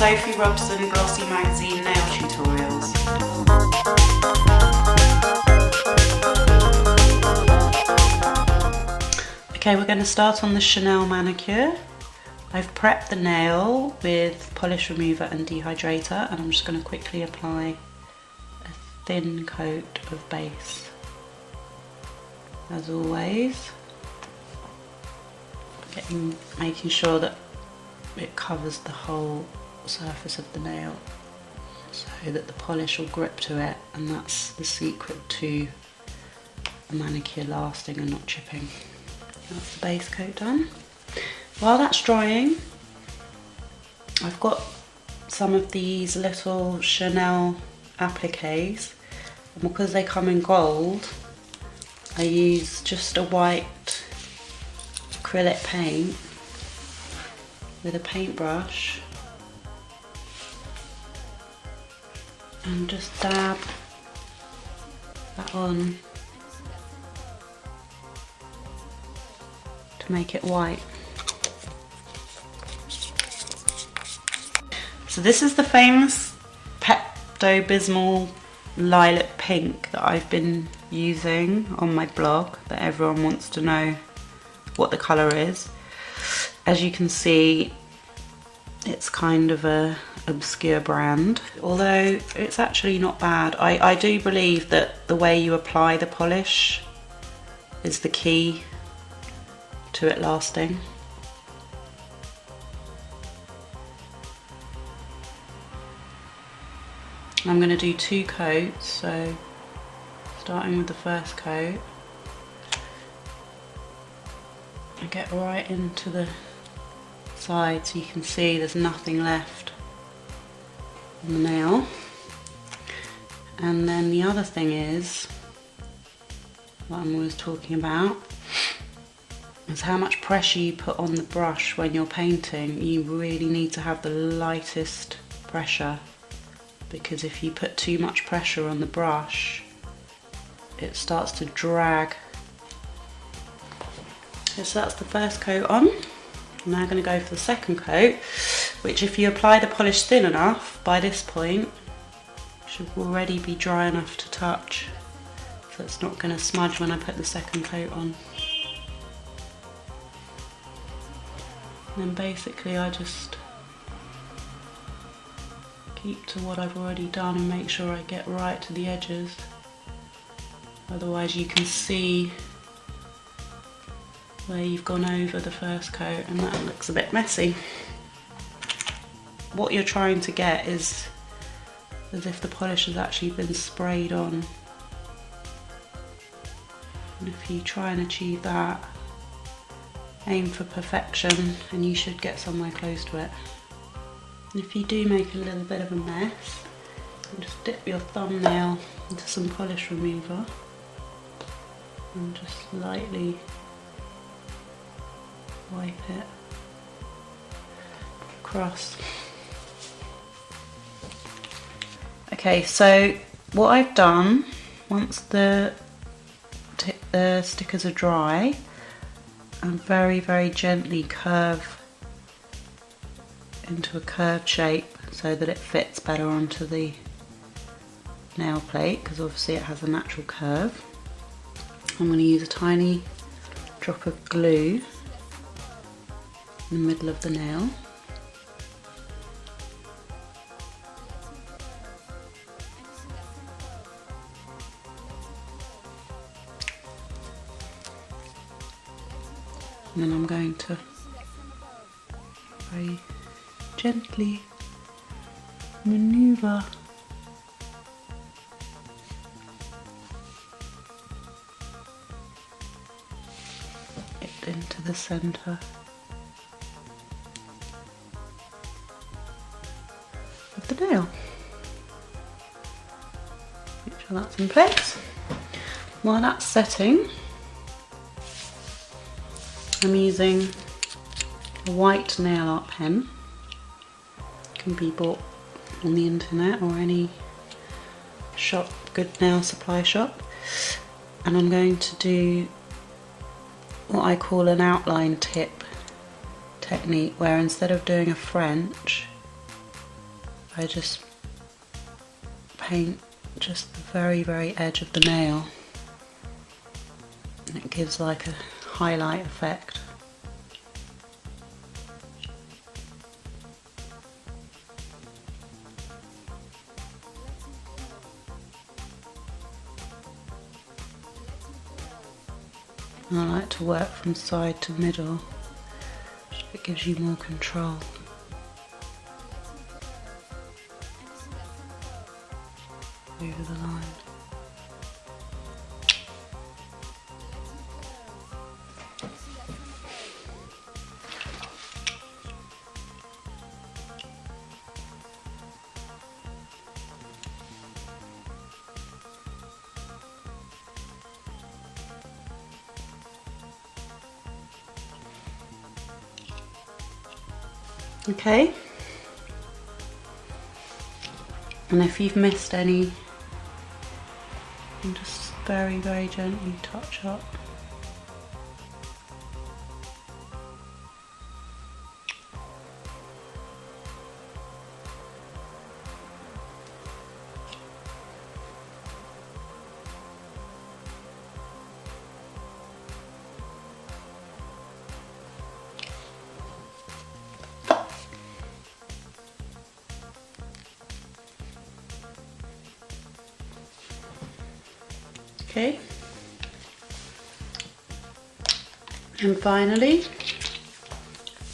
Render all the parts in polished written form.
Sophy Robson Glossy Magazine Nail Tutorials. Okay, we're going to start on the Chanel Manicure. I've prepped the nail with polish remover and dehydrator, and I'm just going to quickly apply a thin coat of base. As always, making sure that it covers the whole surface of the nail so that the polish will grip to it, and that's the secret to a manicure lasting and not chipping. That's the base coat done. While that's drying, I've got some of these little Chanel appliques, and because they come in gold, I use just a white acrylic paint with a paintbrush and just dab that on to make it white. So this is the famous Pepto-Bismol lilac pink that I've been using on my blog, that everyone wants to know what the colour is. As you can see, it's kind of a obscure brand, although it's actually not bad. I do believe that the way you apply the polish is the key to it lasting. I'm going to do 2 coats, so starting with the first coat, I get right into the side so you can see there's nothing left on the nail. And then the other thing is, what I'm always talking about, is how much pressure you put on the brush when you're painting. You really need to have the lightest pressure, because if you put too much pressure on the brush, it starts to drag. So that's the first coat on. I'm now going to go for the second coat, which, if you apply the polish thin enough, by this point should already be dry enough to touch, so it's not going to smudge when I put the second coat on. And then basically I just keep to what I've already done and make sure I get right to the edges, otherwise you can see where you've gone over the first coat and that looks a bit messy. What you're trying to get is as if the polish has actually been sprayed on, and if you try and achieve that, aim for perfection and you should get somewhere close to it. And if you do make a little bit of a mess, just dip your thumbnail into some polish remover and just lightly wipe it across. Okay, so what I've done, once the stickers are dry, I very gently curve into a curved shape so that it fits better onto the nail plate, because obviously it has a natural curve. I'm going to use a tiny drop of glue in the middle of the nail. And then I'm going to very gently maneuver it into the centre of the nail. Make sure that's in place. While that's setting, I'm using a white nail art pen. It can be bought on the internet or any shop, good nail supply shop. And I'm going to do what I call an outline tip technique, where instead of doing a French, I just paint just the very, very edge of the nail, and it gives like a highlight effect. And I like to work from side to middle, so it gives you more control. Over the line. Okay, and if you've missed any, you can just very, very gently touch up. Okay, and finally,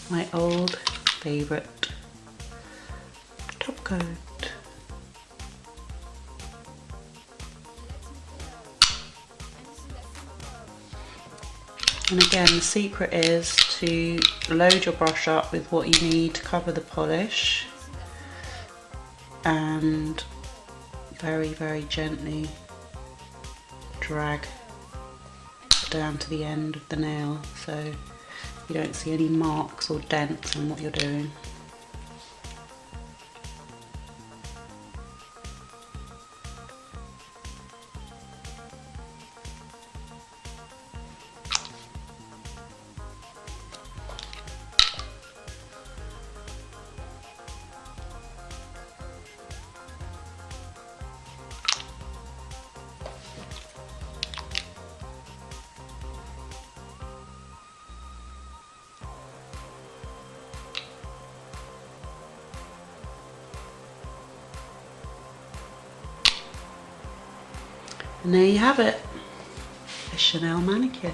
my old favourite top coat. And again, the secret is to load your brush up with what you need to cover the polish, and very, very gently drag down to the end of the nail so you don't see any marks or dents on what you're doing. And there you have it, a Chanel manicure.